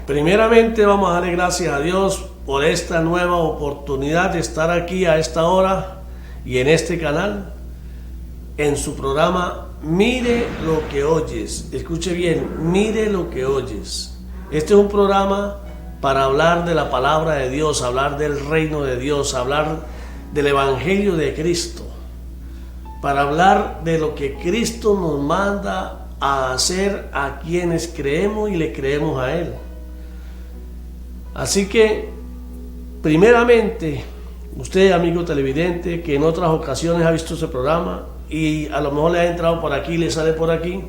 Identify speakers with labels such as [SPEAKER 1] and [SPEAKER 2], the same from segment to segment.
[SPEAKER 1] Primeramente vamos a darle gracias a Dios por esta nueva oportunidad de estar aquí a esta hora y en este canal, en su programa Mire lo que oyes. Escuche bien, mire lo que oyes. Este es un programa para hablar de la palabra de Dios, hablar del reino de Dios, hablar del evangelio de Cristo, para hablar de lo que Cristo nos manda a hacer a quienes creemos y le creemos a Él. Así que, primeramente, usted, amigo televidente, que en otras ocasiones ha visto este programa y a lo mejor le ha entrado por aquí, le sale por aquí,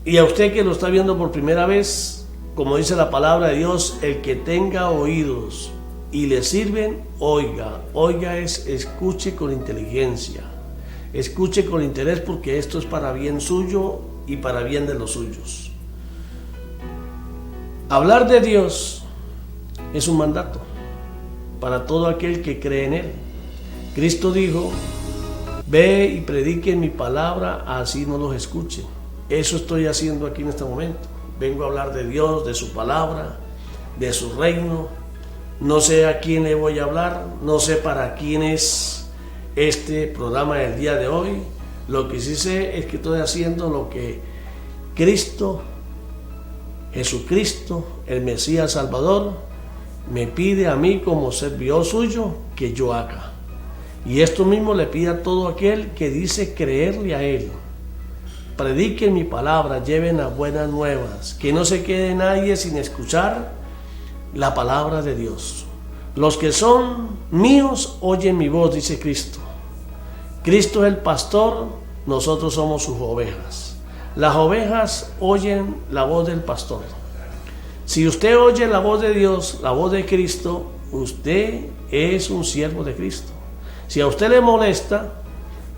[SPEAKER 1] y a usted que lo está viendo por primera vez, como dice la palabra de Dios, el que tenga oídos y le sirven, oiga. Oiga es escuche con inteligencia, escuche con interés, porque esto es para bien suyo y para bien de los suyos. Hablar de Dios es un mandato para todo aquel que cree en Él. Cristo dijo: ve y prediquen mi palabra, así no los escuchen. Eso estoy haciendo aquí en este momento. Vengo a hablar de Dios, de su palabra, de su reino. No sé a quién le voy a hablar, no sé para quién es este programa del día de hoy. Lo que sí sé es que estoy haciendo lo que Cristo, Jesucristo, el Mesías Salvador, me pide a mí como servidor suyo que yo haga. Y esto mismo le pide a todo aquel que dice creerle a Él. Prediquen mi palabra, lleven las buenas nuevas, que no se quede nadie sin escuchar la palabra de Dios. Los que son míos oyen mi voz, dice Cristo. Cristo es el pastor, nosotros somos sus ovejas. Las ovejas oyen la voz del pastor. Si usted oye la voz de Dios, la voz de Cristo, usted es un siervo de Cristo. Si a usted le molesta,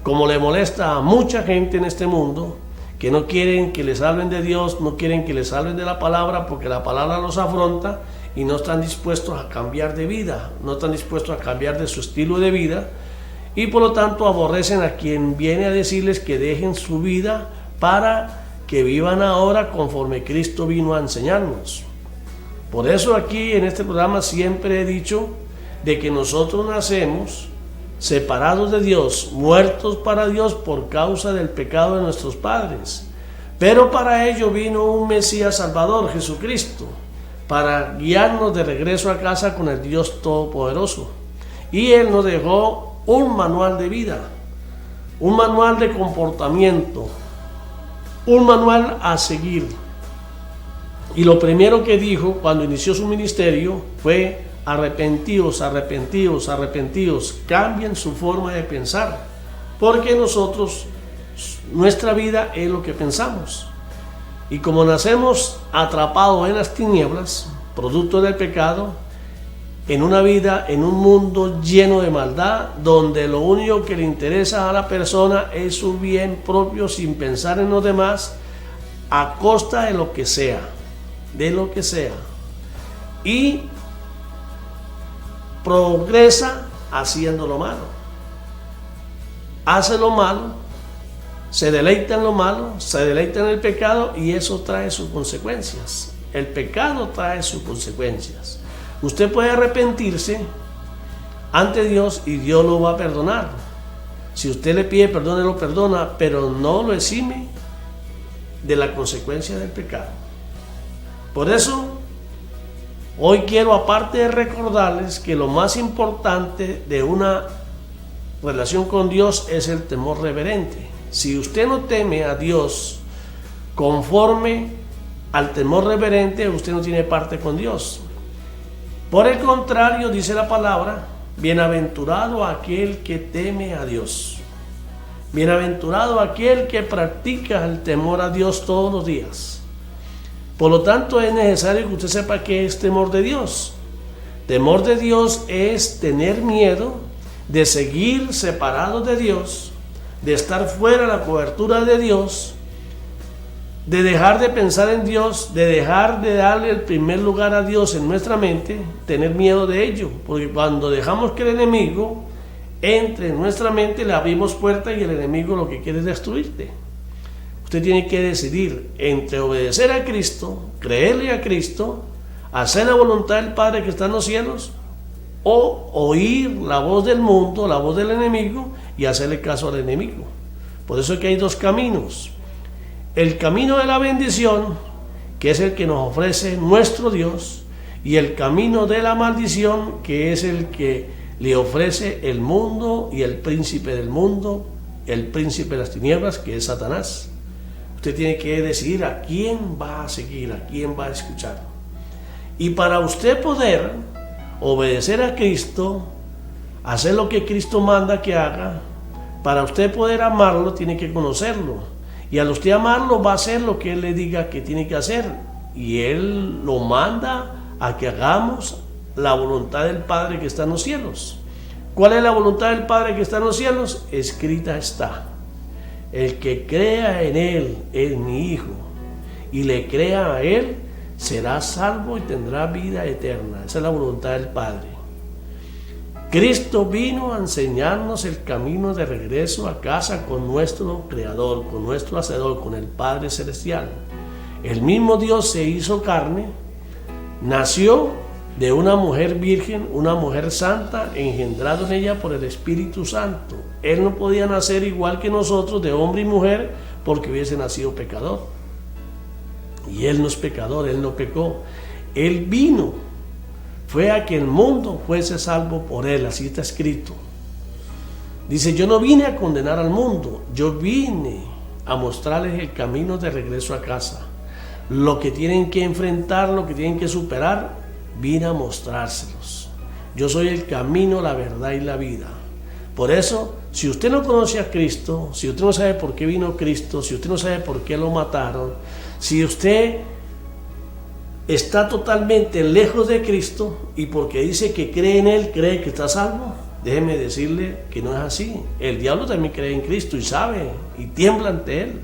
[SPEAKER 1] como le molesta a mucha gente en este mundo, que no quieren que les hablen de Dios, no quieren que les hablen de la palabra, porque la palabra los afronta y no están dispuestos a cambiar de vida, no están dispuestos a cambiar de su estilo de vida, y por lo tanto aborrecen a quien viene a decirles que dejen su vida para que vivan ahora conforme Cristo vino a enseñarnos. Por eso aquí en este programa siempre he dicho de que nosotros nacemos separados de Dios, muertos para Dios por causa del pecado de nuestros padres. Pero para ello vino un Mesías Salvador, Jesucristo, para guiarnos de regreso a casa con el Dios Todopoderoso. Y Él nos dejó un manual de vida, un manual de comportamiento, un manual a seguir. Y lo primero que dijo cuando inició su ministerio fue: arrepentíos, arrepentíos, arrepentíos, cambien su forma de pensar, porque nosotros, nuestra vida es lo que pensamos. Y como nacemos atrapados en las tinieblas, producto del pecado, en una vida, en un mundo lleno de maldad, donde lo único que le interesa a la persona es su bien propio, sin pensar en los demás, a costa de lo que sea, y progresa haciendo lo malo. Hace lo malo, se deleita en lo malo, se deleita en el pecado, y eso trae sus consecuencias. El pecado trae sus consecuencias. Usted puede arrepentirse ante Dios y Dios lo va a perdonar. Si usted le pide perdón, Él lo perdona, pero no lo exime de la consecuencia del pecado. Por eso, hoy quiero, aparte de recordarles que lo más importante de una relación con Dios es el temor reverente. Si usted no teme a Dios conforme al temor reverente, usted no tiene parte con Dios. Por el contrario, dice la palabra: bienaventurado aquel que teme a Dios. Bienaventurado aquel que practica el temor a Dios todos los días. Por lo tanto, es necesario que usted sepa qué es temor de Dios. Temor de Dios es tener miedo de seguir separados de Dios, de estar fuera de la cobertura de Dios, de dejar de pensar en Dios, de dejar de darle el primer lugar a Dios en nuestra mente, tener miedo de ello, porque cuando dejamos que el enemigo entre en nuestra mente, le abrimos puerta y el enemigo lo que quiere es destruirte. Usted tiene que decidir entre obedecer a Cristo, creerle a Cristo, hacer la voluntad del Padre que está en los cielos, o oír la voz del mundo, la voz del enemigo, y hacerle caso al enemigo. Por eso es que hay dos caminos. El camino de la bendición, que es el que nos ofrece nuestro Dios, y el camino de la maldición, que es el que le ofrece el mundo y el príncipe del mundo, el príncipe de las tinieblas, que es Satanás. Usted tiene que decidir a quién va a seguir, a quién va a escuchar. Y para usted poder obedecer a Cristo, hacer lo que Cristo manda que haga, para usted poder amarlo, tiene que conocerlo. Y al usted amarlo, va a hacer lo que Él le diga que tiene que hacer. Y Él lo manda a que hagamos la voluntad del Padre que está en los cielos. ¿Cuál es la voluntad del Padre que está en los cielos? Escrita está: el que crea en Él, en mi Hijo, y le crea a Él, será salvo y tendrá vida eterna. Esa es la voluntad del Padre. Cristo vino a enseñarnos el camino de regreso a casa con nuestro Creador, con nuestro Hacedor, con el Padre Celestial. El mismo Dios se hizo carne, nació de una mujer virgen, una mujer santa, engendrado en ella por el Espíritu Santo. Él no podía nacer igual que nosotros, de hombre y mujer, porque hubiese nacido pecador. Y Él no es pecador, Él no pecó. Él vino, fue a que el mundo fuese salvo por Él, así está escrito. Dice: yo no vine a condenar al mundo, yo vine a mostrarles el camino de regreso a casa. Lo que tienen que enfrentar, lo que tienen que superar, vine a mostrárselos. Yo soy el camino, la verdad y la vida. Por eso, si usted no conoce a Cristo, si usted no sabe por qué vino Cristo, si usted no sabe por qué lo mataron, si usted está totalmente lejos de Cristo y porque dice que cree en Él, cree que está salvo, déjeme decirle que no es así. El diablo también cree en Cristo y sabe y tiembla ante Él.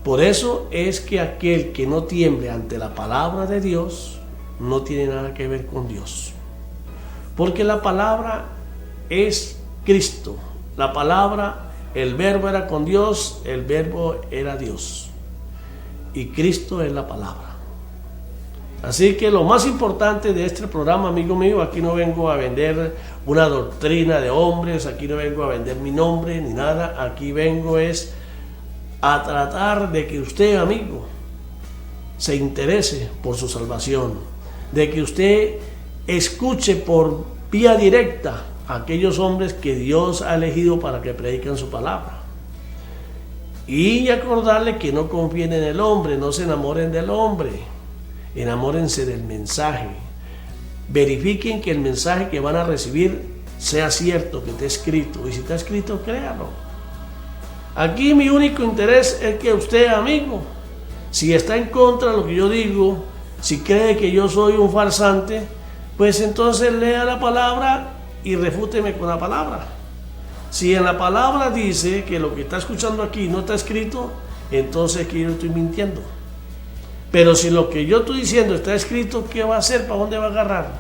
[SPEAKER 1] Por eso es que aquel que no tiemble ante la palabra de Dios no tiene nada que ver con Dios. Porque la palabra es Cristo. La palabra, el verbo era con Dios, el verbo era Dios. Y Cristo es la palabra. Así que lo más importante de este programa, amigo mío, aquí no vengo a vender una doctrina de hombres, aquí no vengo a vender mi nombre ni nada, aquí vengo es a tratar de que usted, amigo, se interese por su salvación, de que usted escuche por vía directa a aquellos hombres que Dios ha elegido para que prediquen su palabra. Y acordarle que no confíen en el hombre, no se enamoren del hombre, enamórense del mensaje. Verifiquen que el mensaje que van a recibir sea cierto, que esté escrito, y si está escrito, créalo. Aquí mi único interés es que usted, amigo, si está en contra de lo que yo digo, si cree que yo soy un farsante, pues entonces lea la palabra y refúteme con la palabra. Si en la palabra dice que lo que está escuchando aquí no está escrito, entonces que yo estoy mintiendo. Pero si lo que yo estoy diciendo está escrito, ¿qué va a hacer? ¿Para dónde va a agarrar?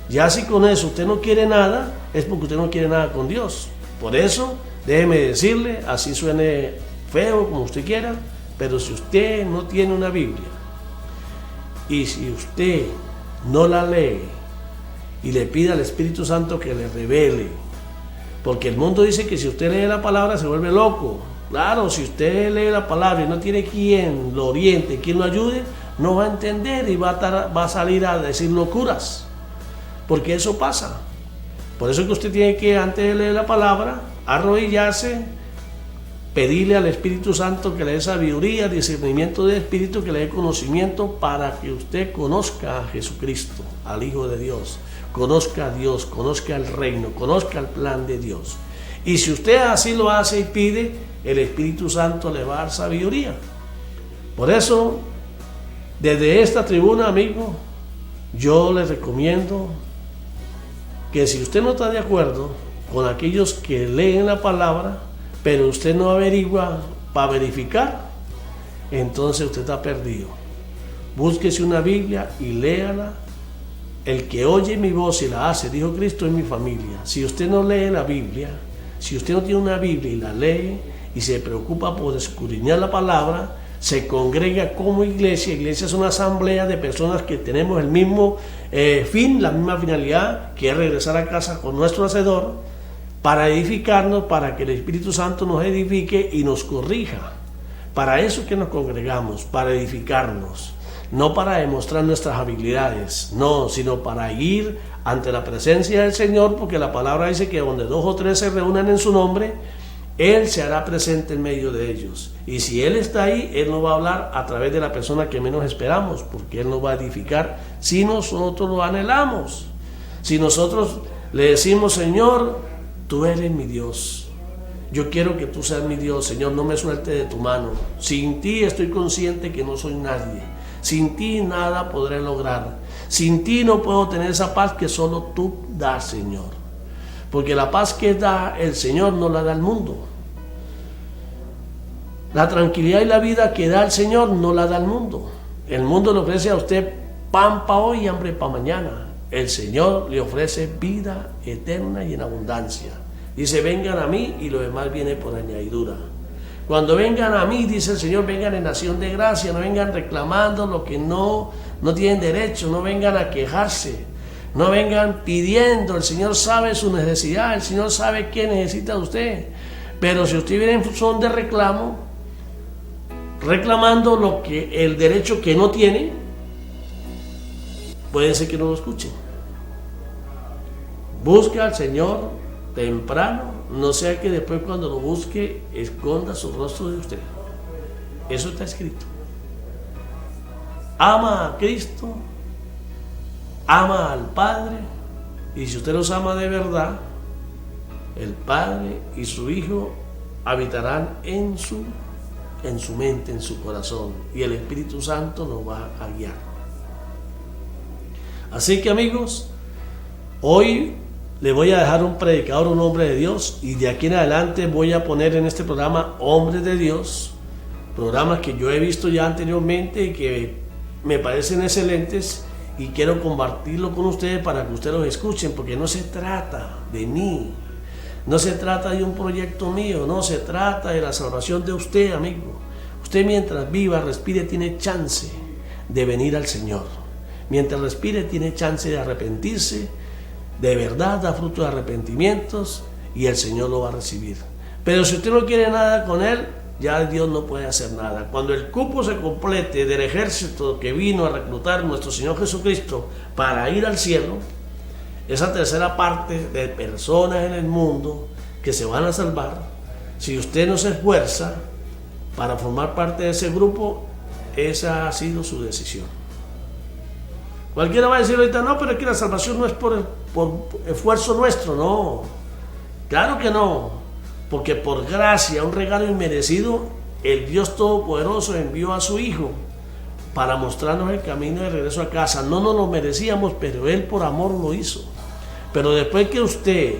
[SPEAKER 1] Ya si con eso usted no quiere nada, es porque usted no quiere nada con Dios. Por eso, déjeme decirle, así suene feo como usted quiera, pero si usted no tiene una Biblia y si usted no la lee y le pide al Espíritu Santo que le revele, porque el mundo dice que si usted lee la palabra se vuelve loco. Claro, si usted lee la palabra y no tiene quien lo oriente, quien lo ayude, no va a entender y va a salir a decir locuras, porque eso pasa. Por eso es que usted tiene que, antes de leer la palabra, arrodillarse, pedirle al Espíritu Santo que le dé sabiduría, discernimiento de espíritu, que le dé conocimiento para que usted conozca a Jesucristo, al Hijo de Dios, conozca a Dios, conozca el reino, conozca el plan de Dios. Y si usted así lo hace y pide, el Espíritu Santo le va a dar sabiduría. Por eso, desde esta tribuna, amigo, yo le recomiendo que si usted no está de acuerdo con aquellos que leen la palabra, pero usted no averigua para verificar, entonces usted está perdido. Búsquese una Biblia y léala. El que oye mi voz y la hace, dijo Cristo, es mi familia. Si usted no lee la Biblia, Si usted no tiene una Biblia y la lee y se preocupa por escudriñar la palabra, se congrega como iglesia. Iglesia es una asamblea de personas que tenemos el mismo fin, la misma finalidad, que es regresar a casa con nuestro Hacedor para edificarnos, para que el Espíritu Santo nos edifique y nos corrija. Para eso que nos congregamos, para edificarnos, no para demostrar nuestras habilidades, no, sino para ir ante la presencia del Señor, porque la palabra dice que donde 2 o 3 se reúnan en su nombre, Él se hará presente en medio de ellos. Y si Él está ahí, Él nos va a hablar a través de la persona que menos esperamos, porque Él nos va a edificar si nosotros lo anhelamos. Si nosotros le decimos: Señor, tú eres mi Dios, yo quiero que tú seas mi Dios, Señor, no me sueltes de tu mano. Sin ti estoy consciente que no soy nadie. Sin ti nada podré lograr. Sin ti no puedo tener esa paz que solo tú das, Señor. Porque la paz que da el Señor no la da el mundo. La tranquilidad y la vida que da el Señor no la da el mundo. El mundo le ofrece a usted pan para hoy y hambre para mañana. El Señor le ofrece vida eterna y en abundancia. Dice: vengan a mí, y lo demás viene por añadidura. Cuando vengan a mí, dice el Señor, vengan en acción de gracia, no vengan reclamando lo que no tienen derecho, no vengan a quejarse, no vengan pidiendo. El Señor sabe su necesidad, el Señor sabe qué necesita usted. Pero si usted viene en son de reclamo, reclamando el derecho que no tiene, puede ser que no lo escuchen. Busca al Señor temprano, no sea que después cuando lo busque esconda su rostro de usted. Eso está escrito. Ama a Cristo, ama al Padre, y si usted los ama de verdad, el Padre y su Hijo habitarán en su mente, en su corazón, y el Espíritu Santo nos va a guiar. Así que, amigos, hoy le voy a dejar un predicador, un hombre de Dios, y de aquí en adelante voy a poner en este programa hombres de Dios, programas que yo he visto ya anteriormente y que me parecen excelentes, y quiero compartirlo con ustedes para que ustedes los escuchen, porque no se trata de mí, no se trata de un proyecto mío, no se trata de la salvación de usted, amigo. Usted, mientras viva, respire, tiene chance de venir al Señor. Mientras respire, tiene chance de arrepentirse. De verdad da fruto de arrepentimientos y el Señor lo va a recibir. Pero si usted no quiere nada con Él, ya Dios no puede hacer nada. Cuando el cupo se complete del ejército que vino a reclutar nuestro Señor Jesucristo para ir al cielo, esa tercera parte de personas en el mundo que se van a salvar, si usted no se esfuerza para formar parte de ese grupo, esa ha sido su decisión. Cualquiera va a decir ahorita: no, pero es que la salvación no es por esfuerzo nuestro. No, claro que no, porque por gracia, un regalo inmerecido, el Dios Todopoderoso envió a su Hijo para mostrarnos el camino de regreso a casa. No nos lo merecíamos, pero Él por amor lo hizo. Pero después que usted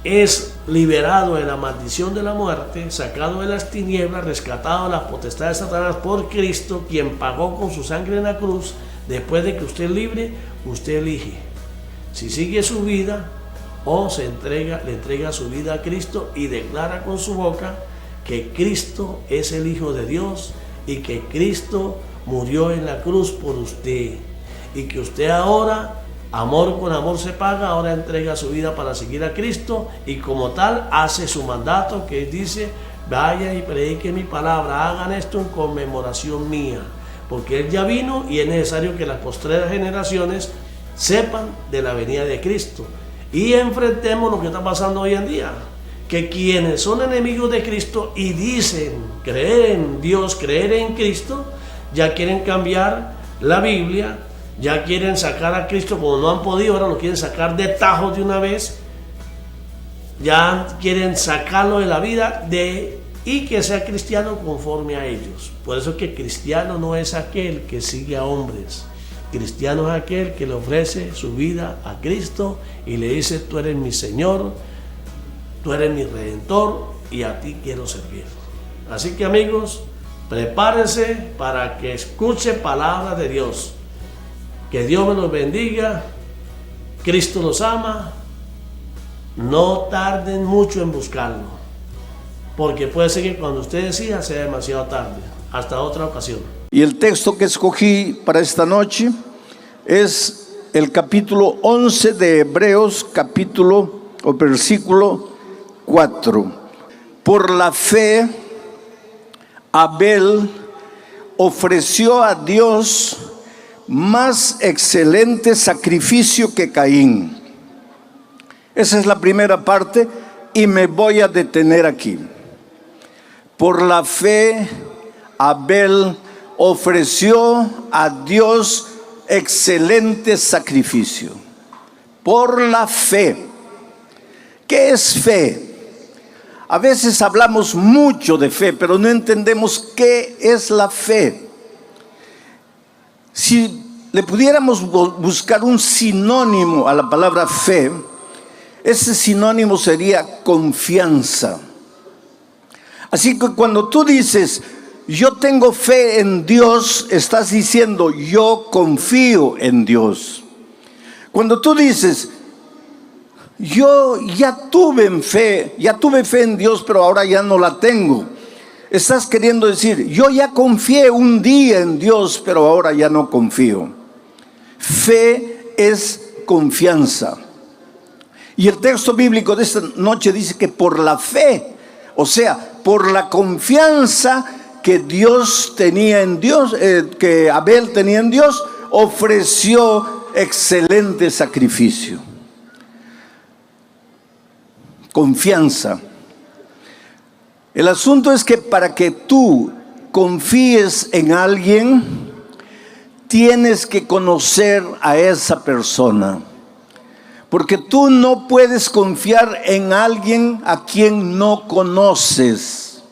[SPEAKER 1] es liberado de la maldición de la muerte, sacado de las tinieblas, rescatado de la potestad de Satanás por Cristo, quien pagó con su sangre en la cruz, después de que usted es libre, usted elige si sigue su vida o le entrega su vida a Cristo y declara con su boca que Cristo es el Hijo de Dios y que Cristo murió en la cruz por usted, y que usted ahora, amor con amor se paga, ahora entrega su vida para seguir a Cristo, y como tal hace su mandato que dice: vaya y predique mi palabra, hagan esto en conmemoración mía. Porque Él ya vino y es necesario que las postreras generaciones sepan de la venida de Cristo. Y enfrentemos lo que está pasando hoy en día, que quienes son enemigos de Cristo y dicen creer en Dios, creer en Cristo, ya quieren cambiar la Biblia, ya quieren sacar a Cristo, como no han podido, ahora lo quieren sacar de tajo de una vez, ya quieren sacarlo de la vida y que sea cristiano conforme a ellos. Por eso es que cristiano no es aquel que sigue a hombres. Cristiano es aquel que le ofrece su vida a Cristo y le dice: tú eres mi Señor, tú eres mi Redentor y a ti quiero servir. Así que, amigos, prepárense para que escuche palabra de Dios. Que Dios me los bendiga. Cristo los ama. No tarden mucho en buscarlo, porque puede ser que cuando usted decida sea demasiado tarde. Hasta otra ocasión.
[SPEAKER 2] Y el texto que escogí para esta noche es el capítulo 11 de Hebreos, capítulo o versículo 4. Por la fe, Abel ofreció a Dios más excelente sacrificio que Caín. Esa es la primera parte y me voy a detener aquí. Por la fe, Abel ofreció a Dios excelente sacrificio. Por la fe. ¿Qué es fe? A veces hablamos mucho de fe, pero no entendemos qué es la fe. Si le pudiéramos buscar un sinónimo a la palabra fe, ese sinónimo sería confianza. Así que cuando tú dices, yo tengo fe en Dios, estás diciendo, yo confío en Dios. Cuando tú dices, yo ya tuve fe en Dios, pero ahora ya no la tengo, estás queriendo decir, yo ya confié un día en Dios, pero ahora ya no confío. Fe es confianza. Y el texto bíblico de esta noche dice que por la fe, o sea, por la confianza que Dios tenía en Dios, que Abel tenía en Dios, ofreció excelente sacrificio. Confianza. El asunto es que para que tú confíes en alguien, tienes que conocer a esa persona. Porque tú no puedes confiar en alguien a quien no conoces.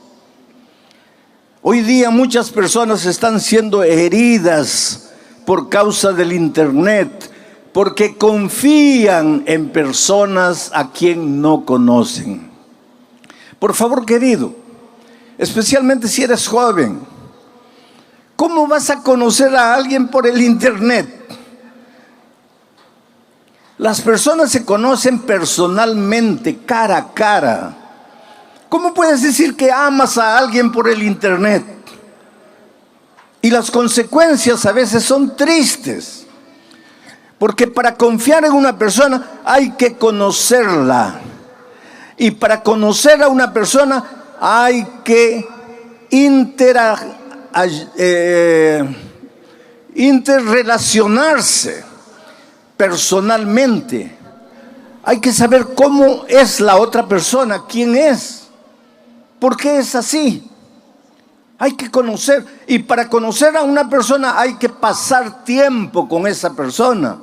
[SPEAKER 2] Hoy día muchas personas están siendo heridas por causa del internet, porque confían en personas a quien no conocen. Por favor, querido, especialmente si eres joven, ¿cómo vas a conocer a alguien por el internet? Las personas se conocen personalmente, cara a cara. ¿Cómo puedes decir que amas a alguien por el internet? Y las consecuencias a veces son tristes. Porque para confiar en una persona hay que conocerla. Y para conocer a una persona hay que interrelacionarse personalmente. Hay que saber cómo es la otra persona, quién es, por qué es así. Hay que conocer, y para conocer a una persona hay que pasar tiempo con esa persona,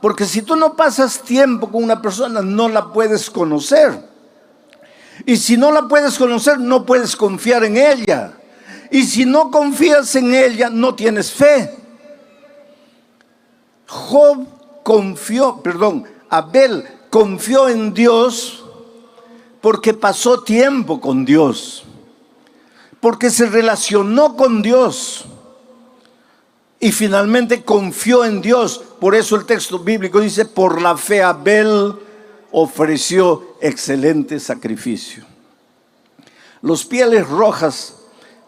[SPEAKER 2] porque si tú no pasas tiempo con una persona no la puedes conocer, y si no la puedes conocer no puedes confiar en ella, y si no confías en ella no tienes fe. Abel confió en Dios porque pasó tiempo con Dios, porque se relacionó con Dios y finalmente confió en Dios. Por eso el texto bíblico dice, por la fe Abel ofreció excelente sacrificio. Los Pieles Rojas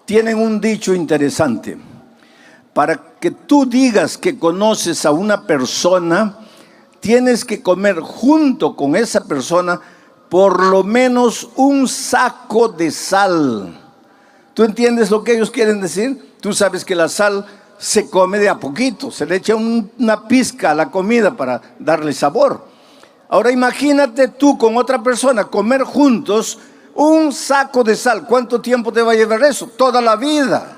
[SPEAKER 2] tienen un dicho interesante. Para que tú digas que conoces a una persona, tienes que comer junto con esa persona por lo menos un saco de sal. ¿Tú entiendes lo que ellos quieren decir? Tú sabes que la sal se come de a poquito, se le echa una pizca a la comida para darle sabor. Ahora imagínate tú con otra persona comer juntos un saco de sal. ¿Cuánto tiempo te va a llevar eso? Toda la vida.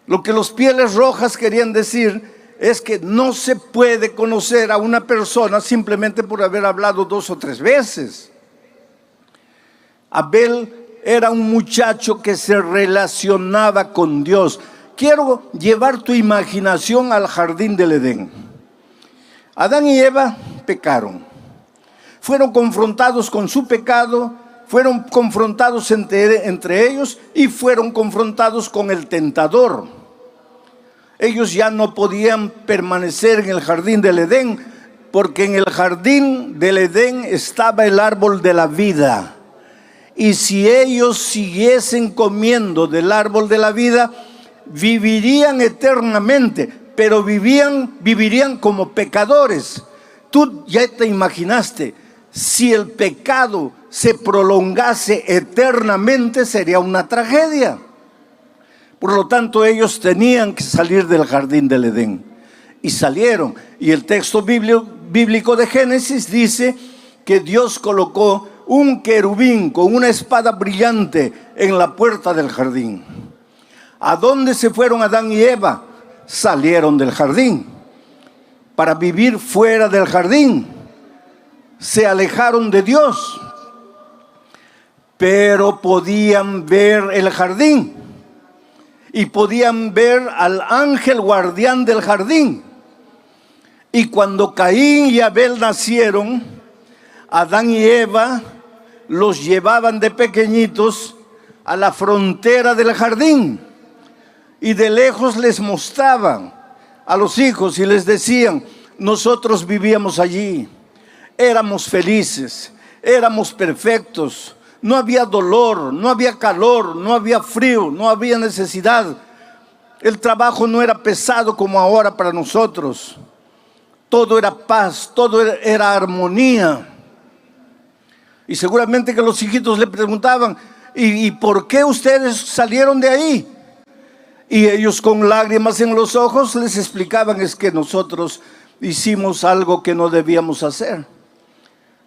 [SPEAKER 2] Lo que los Pieles Rojas querían decir es que no se puede conocer a una persona simplemente por haber hablado 2 o 3 veces. Abel era un muchacho que se relacionaba con Dios. Quiero llevar tu imaginación al jardín del Edén. Adán y Eva pecaron. Fueron confrontados con su pecado, fueron confrontados entre ellos y fueron confrontados con el tentador. Ellos ya no podían permanecer en el jardín del Edén porque en el jardín del Edén estaba el árbol de la vida. Y si ellos siguiesen comiendo del árbol de la vida, vivirían eternamente, pero vivirían como pecadores. Tú ya te imaginaste, si el pecado se prolongase eternamente, sería una tragedia. Por lo tanto, ellos tenían que salir del jardín del Edén. Y salieron. Y el texto bíblico de Génesis dice que Dios colocó un querubín con una espada brillante en la puerta del jardín. ¿A dónde se fueron Adán y Eva? Salieron del jardín para vivir fuera del jardín. Se alejaron de Dios, pero podían ver el jardín y podían ver al ángel guardián del jardín. Y cuando Caín y Abel nacieron, Adán y Eva los llevaban de pequeñitos a la frontera del jardín y de lejos les mostraban a los hijos y les decían: nosotros vivíamos allí, éramos felices, éramos perfectos, no había dolor, no había calor, no había frío, no había necesidad. El trabajo no era pesado como ahora para nosotros. Todo era paz, todo era armonía. Y seguramente que los hijitos le preguntaban: ¿y por qué ustedes salieron de ahí? Y ellos, con lágrimas en los ojos, les explicaban: es que nosotros hicimos algo que no debíamos hacer.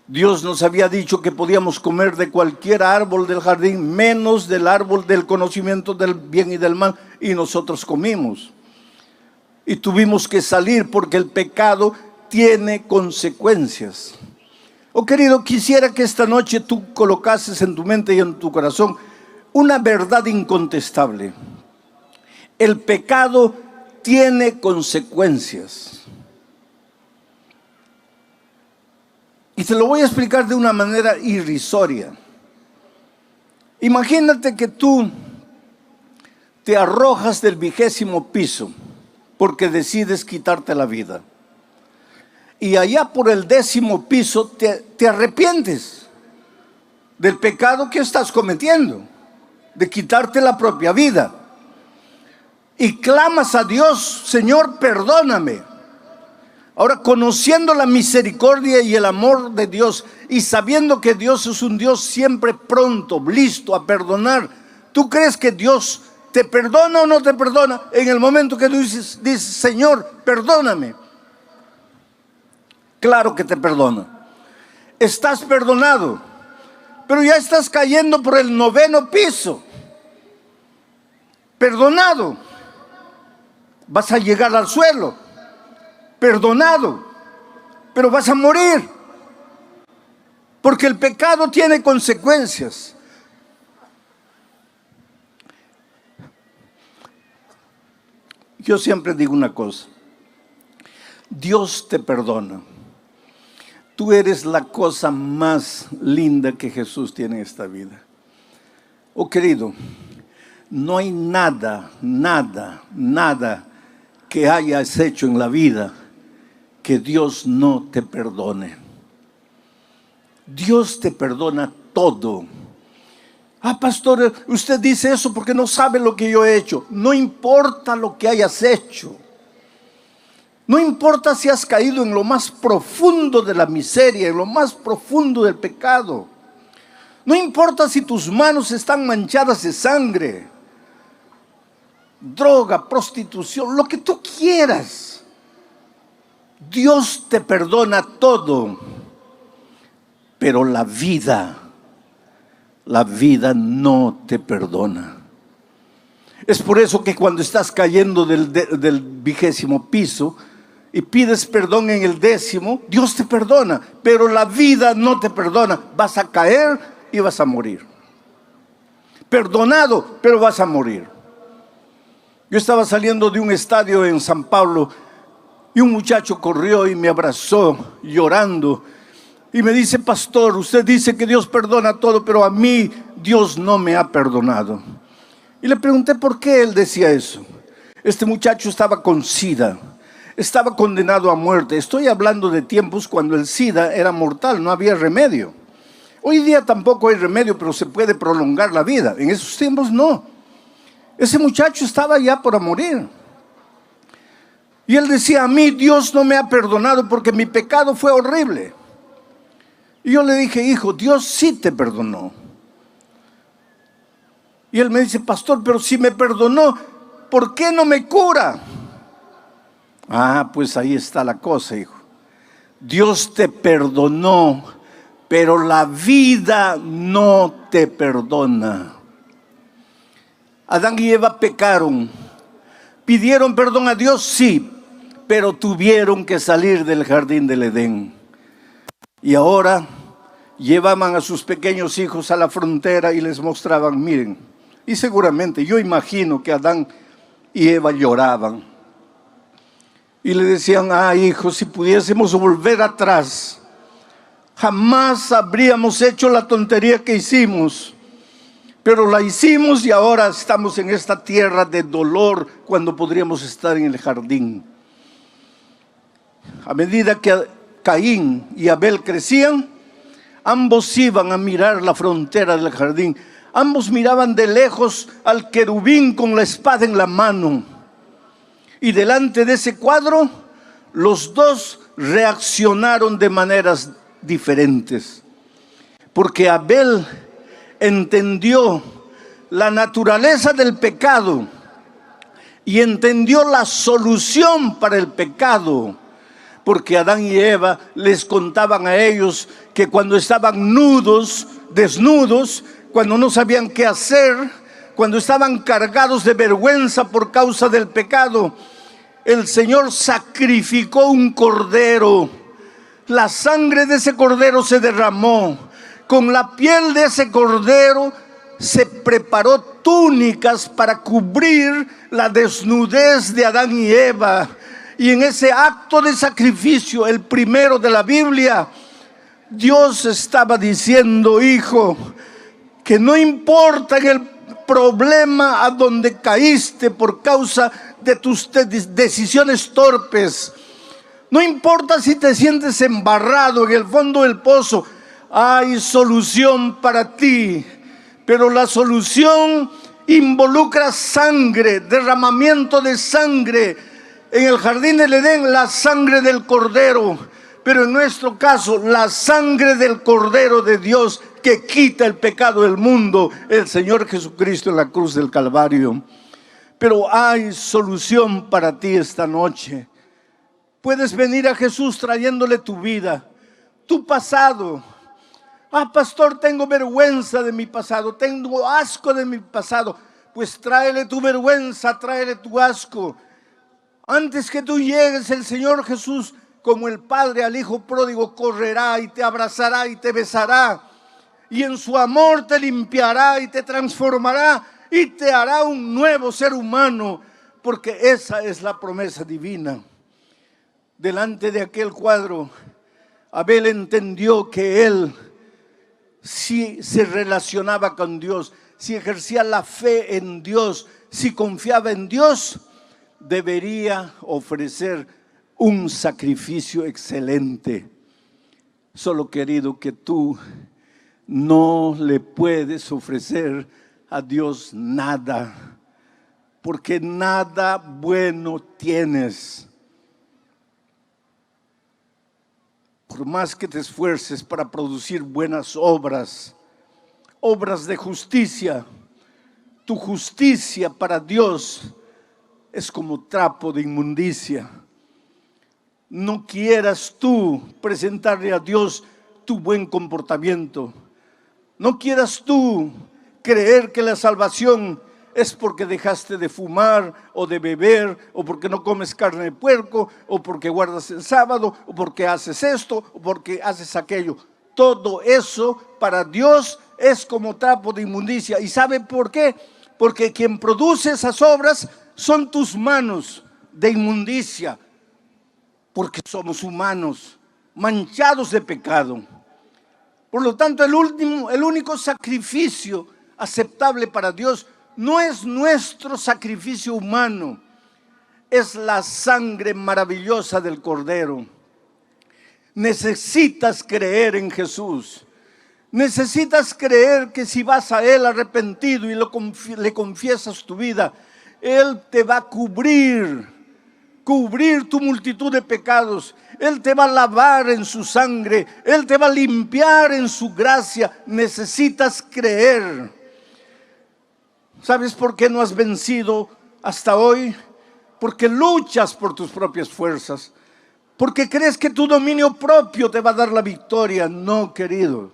[SPEAKER 2] Dios nos había dicho que podíamos comer de cualquier árbol del jardín, menos del árbol del conocimiento del bien y del mal, y nosotros comimos. Y tuvimos que salir porque el pecado tiene consecuencias. Oh querido, quisiera que esta noche tú colocases en tu mente y en tu corazón una verdad incontestable. El pecado tiene consecuencias. Y te lo voy a explicar de una manera irrisoria. Imagínate que tú te arrojas del 20º piso porque decides quitarte la vida. Y allá por el 10º piso te arrepientes del pecado que estás cometiendo, de quitarte la propia vida. Y clamas a Dios: Señor, perdóname. Ahora, conociendo la misericordia y el amor de Dios y sabiendo que Dios es un Dios siempre pronto, listo a perdonar, ¿tú crees que Dios te perdona o no te perdona en el momento que tú dices: Señor, perdóname? Claro que te perdona. Estás perdonado, pero ya estás cayendo por el 9º piso. Perdonado. Vas a llegar al suelo. Perdonado, pero vas a morir, porque el pecado tiene consecuencias. Yo siempre digo una cosa: Dios te perdona. Tú eres la cosa más linda que Jesús tiene en esta vida. Oh querido, no hay nada que hayas hecho en la vida que Dios no te perdone. Dios te perdona todo. Ah, pastor, usted dice eso porque no sabe lo que yo he hecho. No importa lo que hayas hecho. No importa si has caído en lo más profundo de la miseria, en lo más profundo del pecado. No importa si tus manos están manchadas de sangre, droga, prostitución, lo que tú quieras. Dios te perdona todo, pero la vida no te perdona. Es por eso que cuando estás cayendo del 20º piso y pides perdón en el 10º, Dios te perdona, pero la vida no te perdona. Vas a caer y vas a morir. Perdonado, pero vas a morir. Yo estaba saliendo de un estadio en San Pablo y un muchacho corrió y me abrazó llorando y me dice: pastor, usted dice que Dios perdona todo, pero a mí Dios no me ha perdonado. Y le pregunté por qué él decía eso. Este muchacho estaba con SIDA, estaba condenado a muerte. Estoy hablando de tiempos cuando el SIDA era mortal, no había remedio. Hoy día tampoco hay remedio, pero se puede prolongar la vida. En esos tiempos no. Ese muchacho estaba ya por morir. Y él decía, a mí Dios no me ha perdonado porque mi pecado fue horrible. Y yo le dije, hijo, Dios sí te perdonó. Y él me dice, pastor, pero si me perdonó, ¿por qué no me cura? Ah, pues ahí está la cosa, hijo. Dios te perdonó, pero la vida no te perdona. Adán y Eva pecaron. ¿Pidieron perdón a Dios? Sí, pero tuvieron que salir del jardín del Edén. Y ahora llevaban a sus pequeños hijos a la frontera y les mostraban, miren. Y seguramente, yo imagino que Adán y Eva lloraban. Y le decían, hijo, si pudiésemos volver atrás, jamás habríamos hecho la tontería que hicimos. Pero la hicimos y ahora estamos en esta tierra de dolor cuando podríamos estar en el jardín. A medida que Caín y Abel crecían, ambos iban a mirar la frontera del jardín. Ambos miraban de lejos al querubín con la espada en la mano. Y delante de ese cuadro, los dos reaccionaron de maneras diferentes. Porque Abel entendió la naturaleza del pecado y entendió la solución para el pecado. Porque Adán y Eva les contaban a ellos que cuando estaban desnudos, cuando no sabían qué hacer, cuando estaban cargados de vergüenza por causa del pecado, el Señor sacrificó un cordero. La sangre de ese cordero se derramó. Con la piel de ese cordero se preparó túnicas para cubrir la desnudez de Adán y Eva. Y en ese acto de sacrificio, el primero de la Biblia, Dios estaba diciendo, hijo, que no importa en el problema a donde caíste por causa de tus decisiones torpes, no importa si te sientes embarrado en el fondo del pozo, hay solución para ti. Pero la solución involucra sangre, derramamiento de sangre. En el jardín del Edén, la sangre del cordero. Pero en nuestro caso, la sangre del Cordero de Dios que quita el pecado del mundo, el Señor Jesucristo en la cruz del Calvario. Pero hay solución para ti esta noche. Puedes venir a Jesús trayéndole tu vida, tu pasado. Pastor, tengo vergüenza de mi pasado, tengo asco de mi pasado. Pues tráele tu vergüenza, tráele tu asco. Antes que tú llegues, el Señor Jesús, como el Padre al Hijo pródigo, correrá y te abrazará y te besará. Y en su amor te limpiará y te transformará y te hará un nuevo ser humano. Porque esa es la promesa divina. Delante de aquel cuadro, Abel entendió que él, si se relacionaba con Dios, si ejercía la fe en Dios, si confiaba en Dios, debería ofrecer un sacrificio excelente. Solo, querido, que tú no le puedes ofrecer a Dios nada, porque nada bueno tienes. Por más que te esfuerces para producir buenas obras, obras de justicia, tu justicia para Dios es como trapo de inmundicia. No quieras tú presentarle a Dios tu buen comportamiento. No quieras tú creer que la salvación es porque dejaste de fumar o de beber, o porque no comes carne de puerco, o porque guardas el sábado, o porque haces esto, o porque haces aquello. Todo eso para Dios es como trapo de inmundicia. ¿Y sabe por qué? Porque quien produce esas obras son tus manos de inmundicia, porque somos humanos, manchados de pecado. Por lo tanto, el único sacrificio aceptable para Dios no es nuestro sacrificio humano, es la sangre maravillosa del Cordero. Necesitas creer en Jesús. Necesitas creer que si vas a Él arrepentido y le confiesas tu vida, Él te va a cubrir tu multitud de pecados. Él te va a lavar en su sangre. Él te va a limpiar en su gracia. Necesitas creer. ¿Sabes por qué no has vencido hasta hoy? Porque luchas por tus propias fuerzas. Porque crees que tu dominio propio te va a dar la victoria. No, querido.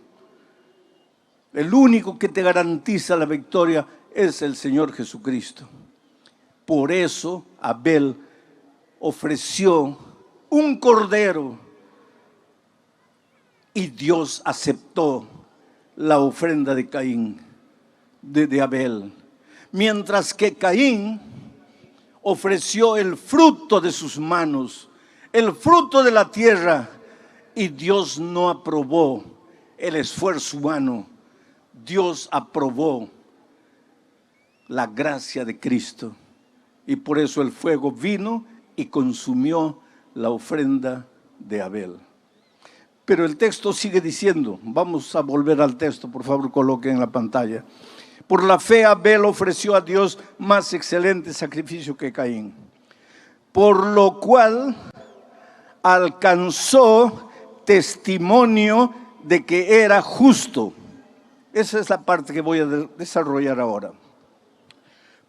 [SPEAKER 2] El único que te garantiza la victoria es el Señor Jesucristo. Por eso Abel ofreció un cordero y Dios aceptó la ofrenda de Caín, de Abel. Mientras que Caín ofreció el fruto de sus manos, el fruto de la tierra, y Dios no aprobó el esfuerzo humano. Dios aprobó la gracia de Cristo, y por eso el fuego vino y consumió la ofrenda de Abel. Pero el texto sigue diciendo, vamos a volver al texto, por favor coloquen en la pantalla. Por la fe Abel ofreció a Dios más excelente sacrificio que Caín, por lo cual alcanzó testimonio de que era justo. Esa es la parte que voy a desarrollar ahora.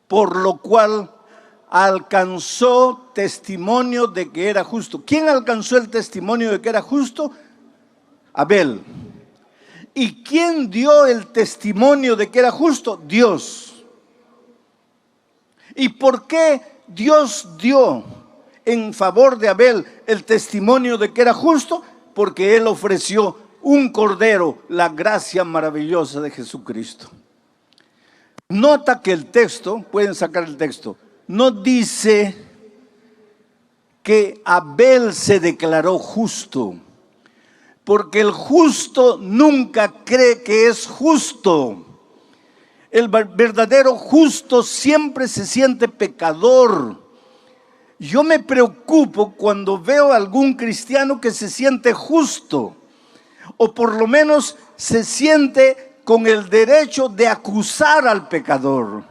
[SPEAKER 2] Por lo cual alcanzó testimonio de que era justo. ¿Quién alcanzó el testimonio de que era justo? Abel. ¿Y quién dio el testimonio de que era justo? Dios. ¿Y por qué Dios dio en favor de Abel el testimonio de que era justo? Porque él ofreció un cordero, la gracia maravillosa de Jesucristo. Nota que el texto, pueden sacar el texto, no dice que Abel se declaró justo, porque el justo nunca cree que es justo. El verdadero justo siempre se siente pecador. Yo me preocupo cuando veo a algún cristiano que se siente justo, o por lo menos se siente con el derecho de acusar al pecador,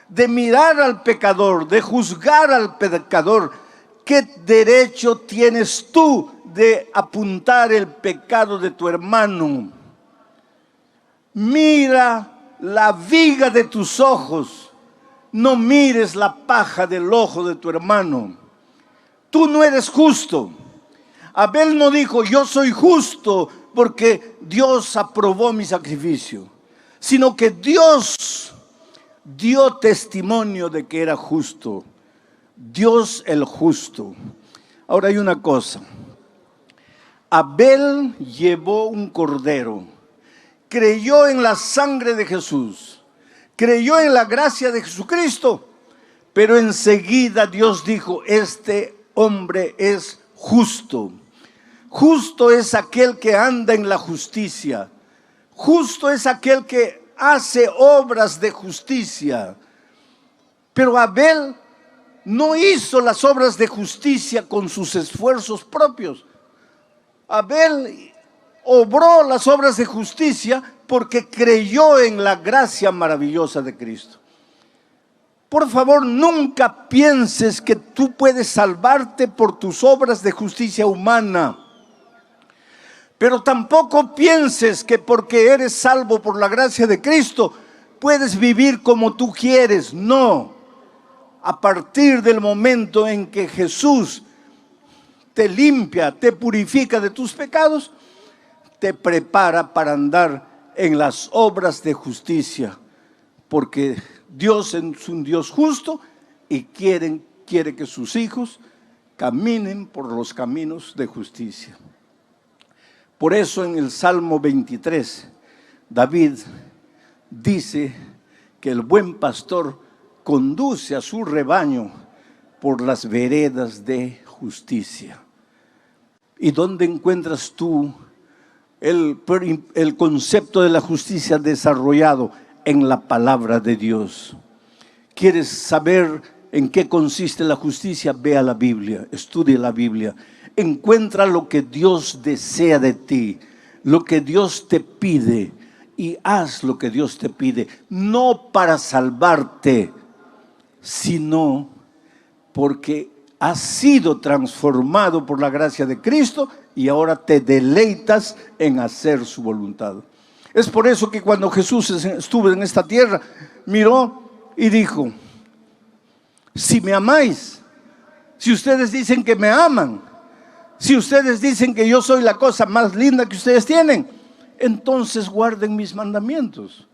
[SPEAKER 2] de mirar al pecador, de juzgar al pecador. ¿Qué derecho tienes tú de apuntar el pecado de tu hermano? Mira la viga de tus ojos, no mires la paja del ojo de tu hermano. Tú no eres justo. Abel no dijo, yo soy justo porque Dios aprobó mi sacrificio, sino que Dios dio testimonio de que era justo. Dios el justo. Ahora hay una cosa. Abel llevó un cordero, creyó en la sangre de Jesús, creyó en la gracia de Jesucristo, pero enseguida Dios dijo, este hombre es justo. Justo es aquel que anda en la justicia. Justo es aquel que hace obras de justicia. Pero Abel no hizo las obras de justicia con sus esfuerzos propios. Abel obró las obras de justicia porque creyó en la gracia maravillosa de Cristo. Por favor, nunca pienses que tú puedes salvarte por tus obras de justicia humana. Pero tampoco pienses que porque eres salvo por la gracia de Cristo, puedes vivir como tú quieres. No. A partir del momento en que Jesús te limpia, te purifica de tus pecados, te prepara para andar en las obras de justicia. Porque Dios es un Dios justo y quiere que sus hijos caminen por los caminos de justicia. Por eso en el Salmo 23, David dice que el buen pastor conduce a su rebaño por las veredas de justicia. ¿Y dónde encuentras tú el concepto de la justicia desarrollado? En la palabra de Dios. ¿Quieres saber en qué consiste la justicia, vea la Biblia, estudie la Biblia. Encuentra lo que Dios desea de ti, lo que Dios te pide, y haz lo que Dios te pide, no para salvarte, sino porque has sido transformado por la gracia de Cristo y ahora te deleitas en hacer su voluntad. Es por eso que cuando Jesús estuvo en esta tierra, miró y dijo: si me amáis, si ustedes dicen que me aman, si ustedes dicen que yo soy la cosa más linda que ustedes tienen, entonces guarden mis mandamientos,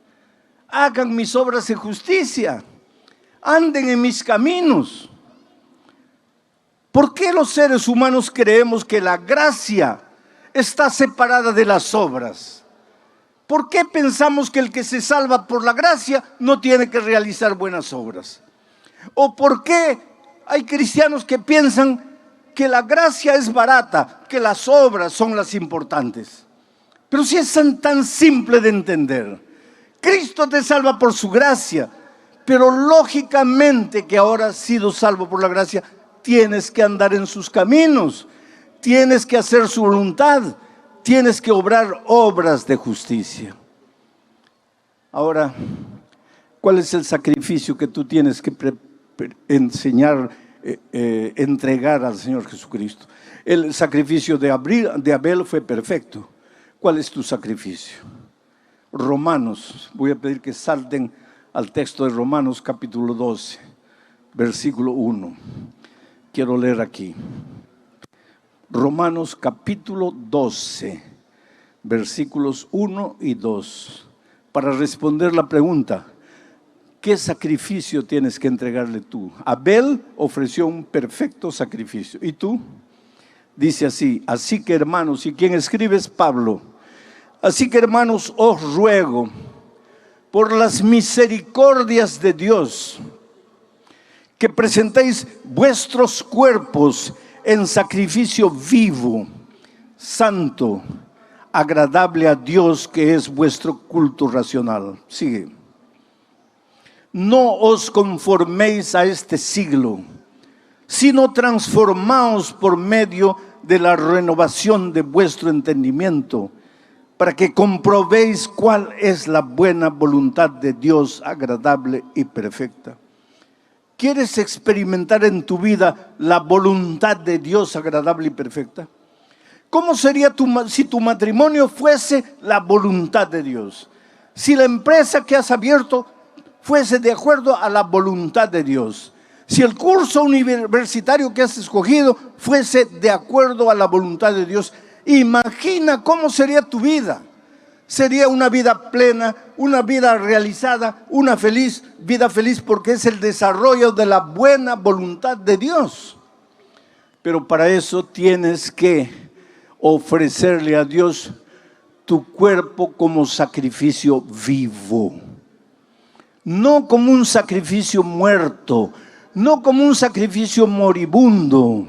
[SPEAKER 2] hagan mis obras de justicia, anden en mis caminos. ¿Por qué los seres humanos creemos que la gracia está separada de las obras? ¿Por qué pensamos que el que se salva por la gracia no tiene que realizar buenas obras? ¿O por qué hay cristianos que piensan que la gracia es barata, que las obras son las importantes? Pero si es tan simple de entender. Cristo te salva por su gracia, pero lógicamente que ahora has sido salvo por la gracia, tienes que andar en sus caminos, tienes que hacer su voluntad, tienes que obrar obras de justicia. Ahora, ¿cuál es el sacrificio que tú tienes que entregar al Señor Jesucristo? El sacrificio de Abel fue perfecto. ¿Cuál es tu sacrificio? Romanos, voy a pedir que salten al texto de Romanos capítulo 12, versículo 1. Quiero leer aquí. Romanos capítulo 12, versículos 1 y 2. Para responder la pregunta: ¿qué sacrificio tienes que entregarle tú? Abel ofreció un perfecto sacrificio. ¿Y tú? Dice así: así que hermanos, ¿y quién escribe? Es Pablo. Así que hermanos, os ruego por las misericordias de Dios que presentéis vuestros cuerpos en sacrificio vivo, santo, agradable a Dios, que es vuestro culto racional. Sigue. No os conforméis a este siglo, sino transformaos por medio de la renovación de vuestro entendimiento, para que comprobéis cuál es la buena voluntad de Dios, agradable y perfecta. ¿Quieres experimentar en tu vida la voluntad de Dios agradable y perfecta? ¿Cómo sería si tu matrimonio fuese la voluntad de Dios? Si la empresa que has abierto fuese de acuerdo a la voluntad de Dios. Si el curso universitario que has escogido fuese de acuerdo a la voluntad de Dios. Imagina cómo sería tu vida. Sería una vida plena, una vida realizada, una vida feliz, porque es el desarrollo de la buena voluntad de Dios. Pero para eso tienes que ofrecerle a Dios tu cuerpo como sacrificio vivo, no como un sacrificio muerto, no como un sacrificio moribundo.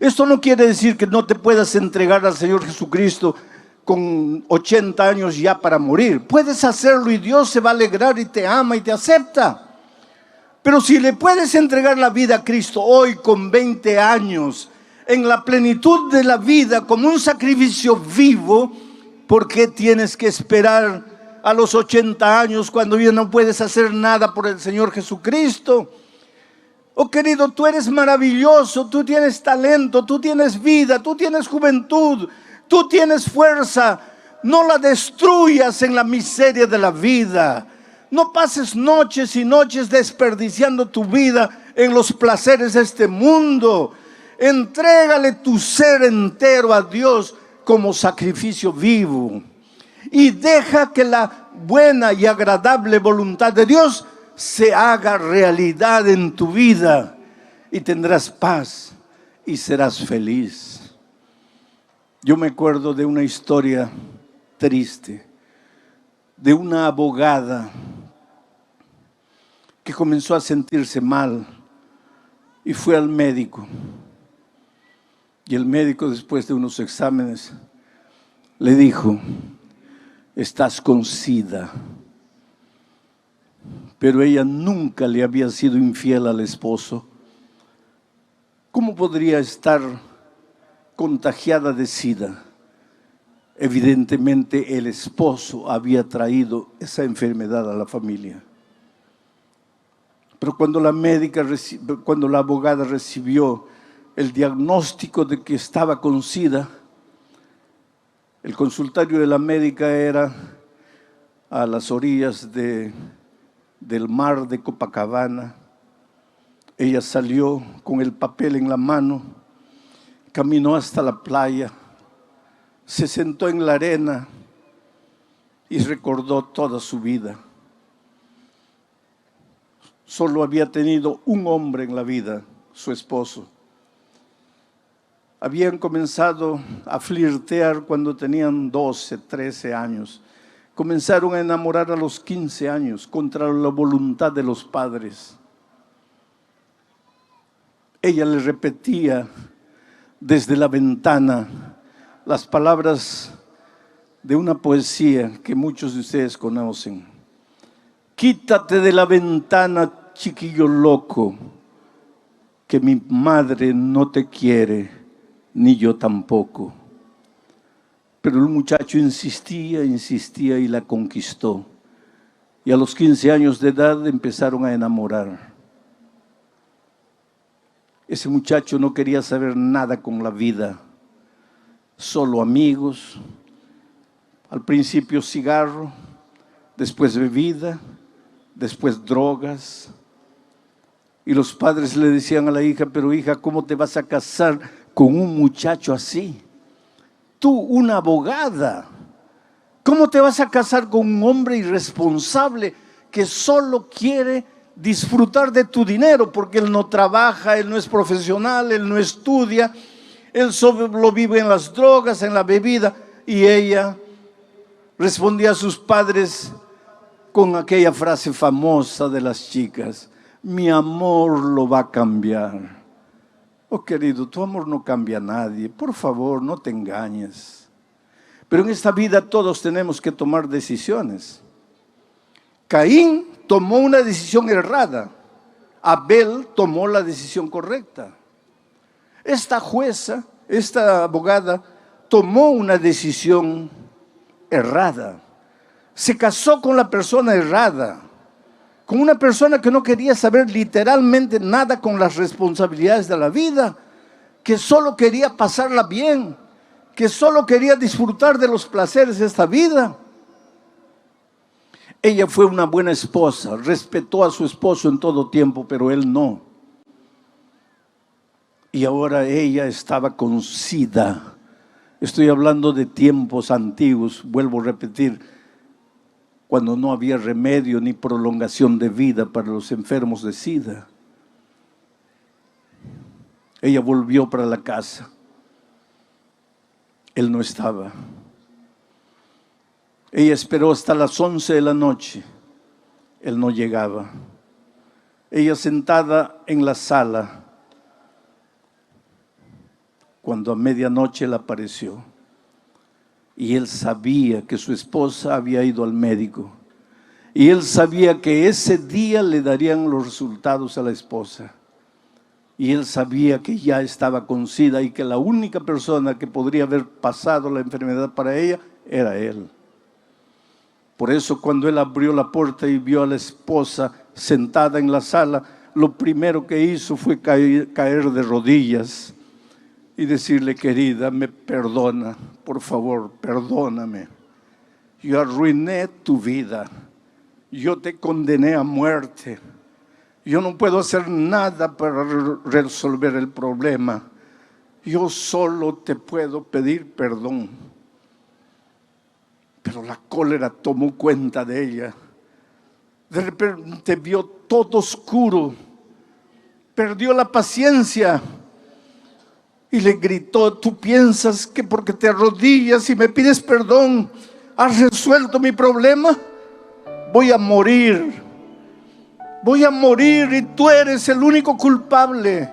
[SPEAKER 2] Esto no quiere decir que no te puedas entregar al Señor Jesucristo con 80 años ya para morir. Puedes hacerlo y Dios se va a alegrar y te ama y te acepta. Pero si le puedes entregar la vida a Cristo hoy con 20 años, en la plenitud de la vida, como un sacrificio vivo, ¿por qué tienes que esperar a los 80 años cuando ya no puedes hacer nada por el Señor Jesucristo? Oh querido, tú eres maravilloso, tú tienes talento, tú tienes vida, tú tienes juventud, tú tienes fuerza. No la destruyas en la miseria de la vida. No pases noches y noches desperdiciando tu vida en los placeres de este mundo. Entrégale tu ser entero a Dios como sacrificio vivo. Y deja que la buena y agradable voluntad de Dios se haga realidad en tu vida. Y tendrás paz y serás feliz. Yo me acuerdo de una historia triste de una abogada que comenzó a sentirse mal y fue al médico. Y el médico, después de unos exámenes, le dijo: estás con SIDA. pero ella nunca le había sido infiel al esposo. ¿Cómo podría estar contagiada de SIDA? Evidentemente el esposo había traído esa enfermedad a la familia. Pero cuando la abogada recibió el diagnóstico de que estaba con SIDA, el consultorio de la médica era a las orillas del mar de Copacabana. Ella salió con el papel en la mano, caminó hasta la playa, se sentó en la arena y recordó toda su vida. Solo había tenido un hombre en la vida, su esposo. Habían comenzado a flirtear cuando tenían 12, 13 años. Comenzaron a enamorar a los 15 años, contra la voluntad de los padres. Ella le repetía desde la ventana las palabras de una poesía que muchos de ustedes conocen. Quítate de la ventana, chiquillo loco, que mi madre no te quiere, ni yo tampoco. Pero el muchacho insistía y la conquistó. Y a los 15 años de edad empezaron a enamorar. Ese muchacho no quería saber nada con la vida, solo amigos, al principio cigarro, después bebida, después drogas. Y los padres le decían a la hija, pero hija, ¿cómo te vas a casar con un muchacho así? Tú, una abogada, ¿cómo te vas a casar con un hombre irresponsable que solo quiere disfrutar de tu dinero? Porque él no trabaja, él no es profesional, él no estudia, él solo vive en las drogas, en la bebida. Y ella respondía a sus padres con aquella frase famosa de las chicas: mi amor lo va a cambiar. Oh querido, tu amor no cambia a nadie, por favor no te engañes. Pero en esta vida todos tenemos que tomar decisiones. Caín tomó una decisión errada, Abel tomó la decisión correcta. Esta jueza, esta abogada, tomó una decisión errada. Se casó con la persona errada, con una persona que no quería saber literalmente nada con las responsabilidades de la vida, que solo quería pasarla bien, que solo quería disfrutar de los placeres de esta vida. Ella fue una buena esposa, respetó a su esposo en todo tiempo, pero él no. Y ahora ella estaba con SIDA. Estoy hablando de tiempos antiguos, vuelvo a repetir, cuando no había remedio ni prolongación de vida para los enfermos de SIDA. Ella volvió para la casa. Él no estaba. Ella esperó hasta las 11 de la noche. Él no llegaba. Ella sentada en la sala, cuando a medianoche le apareció. Y él sabía que su esposa había ido al médico. Y él sabía que ese día le darían los resultados a la esposa. Y él sabía que ya estaba con SIDA y que la única persona que podría haber pasado la enfermedad para ella era él. Por eso cuando él abrió la puerta y vio a la esposa sentada en la sala, lo primero que hizo fue caer de rodillas y decirle: querida, me perdona, por favor, perdóname. Yo arruiné tu vida, yo te condené a muerte. Yo no puedo hacer nada para resolver el problema. Yo solo te puedo pedir perdón. Pero la cólera tomó cuenta de ella. De repente vio todo oscuro. Perdió la paciencia. Y le gritó: ¿tú piensas que porque te arrodillas y me pides perdón has resuelto mi problema? Voy a morir. Voy a morir y tú eres el único culpable.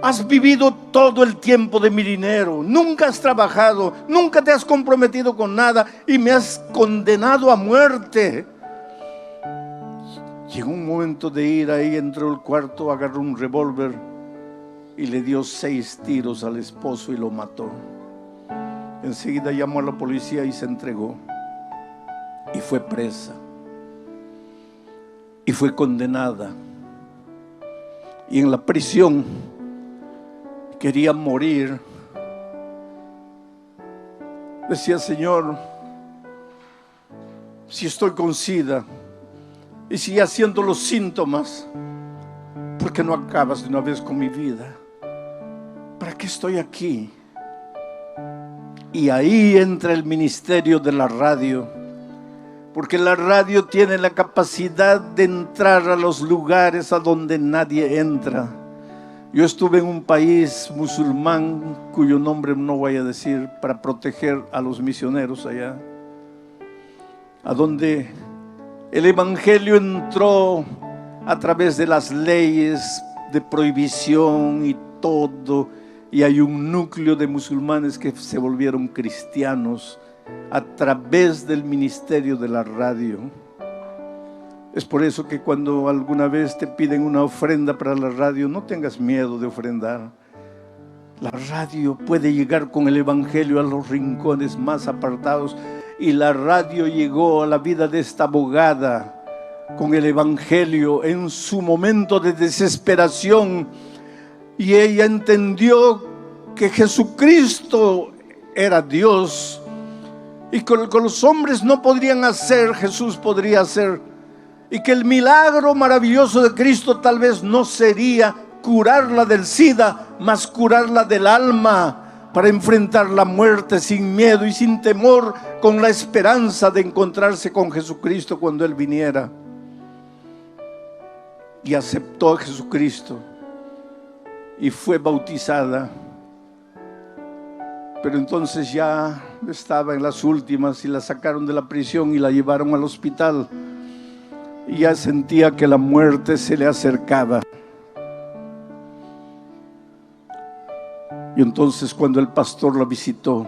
[SPEAKER 2] Has vivido todo el tiempo de mi dinero. Nunca has trabajado, nunca te has comprometido con nada y me has condenado a muerte. Y en un momento de ira, ahí entró al cuarto, agarró un revólver y le dio 6 tiros al esposo y lo mató. Enseguida llamó a la policía y se entregó. Y fue presa. Y fue condenada. Y en la prisión quería morir. Decía: Señor, si estoy con SIDA y sigue haciendo los síntomas, ¿por qué no acabas de una vez con mi vida? ¿Para qué estoy aquí? Y ahí entra el ministerio de la radio, porque la radio tiene la capacidad de entrar a los lugares a donde nadie entra. Yo estuve en un país musulmán, cuyo nombre no voy a decir, para proteger a los misioneros allá, a donde el evangelio entró a través de las leyes de prohibición y todo, y hay un núcleo de musulmanes que se volvieron cristianos a través del ministerio de la radio. Es por eso que cuando alguna vez te piden una ofrenda para la radio, no tengas miedo de ofrendar. La radio puede llegar con el evangelio a los rincones más apartados, y la radio llegó a la vida de esta abogada con el evangelio en su momento de desesperación, y ella entendió que Jesucristo era Dios, y con los hombres no podrían hacer, Jesús podría hacer, y que el milagro maravilloso de Cristo tal vez no sería curarla del SIDA, mas curarla del alma, para enfrentar la muerte sin miedo y sin temor, con la esperanza de encontrarse con Jesucristo cuando Él viniera. Y aceptó a Jesucristo y fue bautizada. Pero entonces ya estaba en las últimas y la sacaron de la prisión y la llevaron al hospital. Y ya sentía que la muerte se le acercaba. Y entonces cuando el pastor la visitó,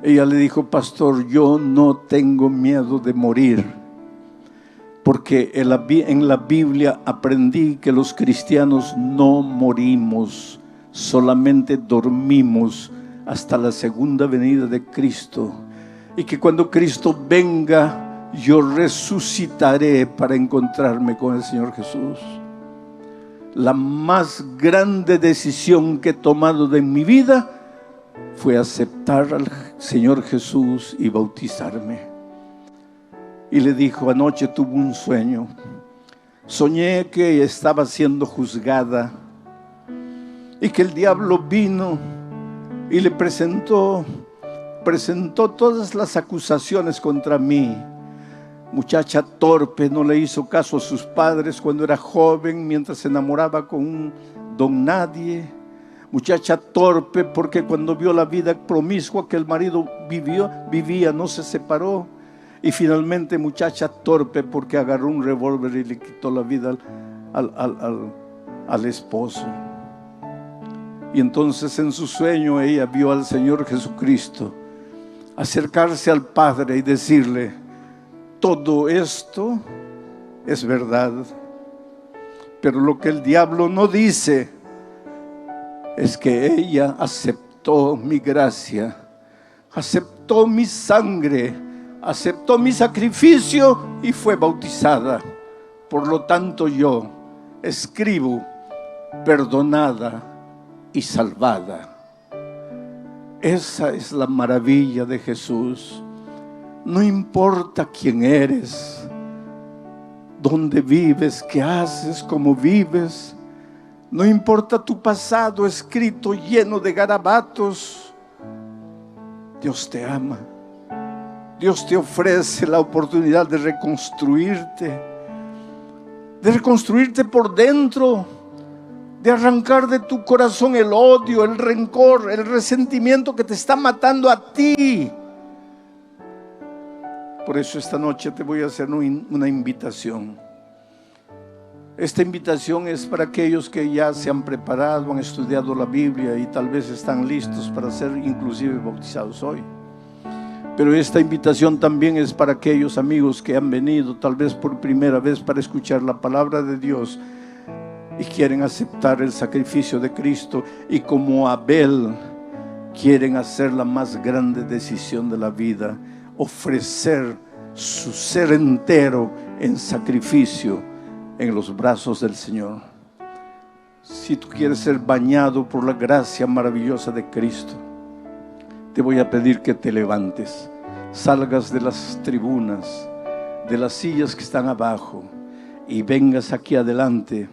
[SPEAKER 2] ella le dijo: pastor, yo no tengo miedo de morir, porque en la Biblia aprendí que los cristianos no morimos, solamente dormimos hasta la segunda venida de Cristo, y que cuando Cristo venga, yo resucitaré para encontrarme con el Señor Jesús. La más grande decisión que he tomado en mi vida fue aceptar al Señor Jesús y bautizarme. Y le dijo: anoche tuve un sueño. Soñé que estaba siendo juzgada y que el diablo vino y le presentó todas las acusaciones contra mí. Muchacha torpe, no le hizo caso a sus padres cuando era joven, mientras se enamoraba con un don nadie. Muchacha torpe porque cuando vio la vida promiscua que el marido vivía, no se separó. Y finalmente muchacha torpe porque agarró un revólver y le quitó la vida al esposo. Y entonces en su sueño ella vio al Señor Jesucristo acercarse al Padre y decirle: todo esto es verdad, pero lo que el diablo no dice es que ella aceptó mi gracia, aceptó mi sangre, aceptó mi sacrificio y fue bautizada. Por lo tanto yo escribo: perdonada y salvada. Esa es la maravilla de Jesús. No importa quién eres, dónde vives, qué haces, cómo vives. No importa tu pasado escrito lleno de garabatos. Dios te ama. Dios te ofrece la oportunidad de reconstruirte por dentro, de arrancar de tu corazón el odio, el rencor, el resentimiento que te está matando a ti. Por eso esta noche te voy a hacer una invitación. Esta invitación es para aquellos que ya se han preparado, han estudiado la Biblia y tal vez están listos para ser inclusive bautizados hoy. Pero esta invitación también es para aquellos amigos que han venido tal vez por primera vez para escuchar la palabra de Dios y quieren aceptar el sacrificio de Cristo, y como Abel quieren hacer la más grande decisión de la vida, ofrecer su ser entero en sacrificio en los brazos del Señor. Si tú quieres ser bañado por la gracia maravillosa de Cristo, te voy a pedir que te levantes, salgas de las tribunas, de las sillas que están abajo, y vengas aquí adelante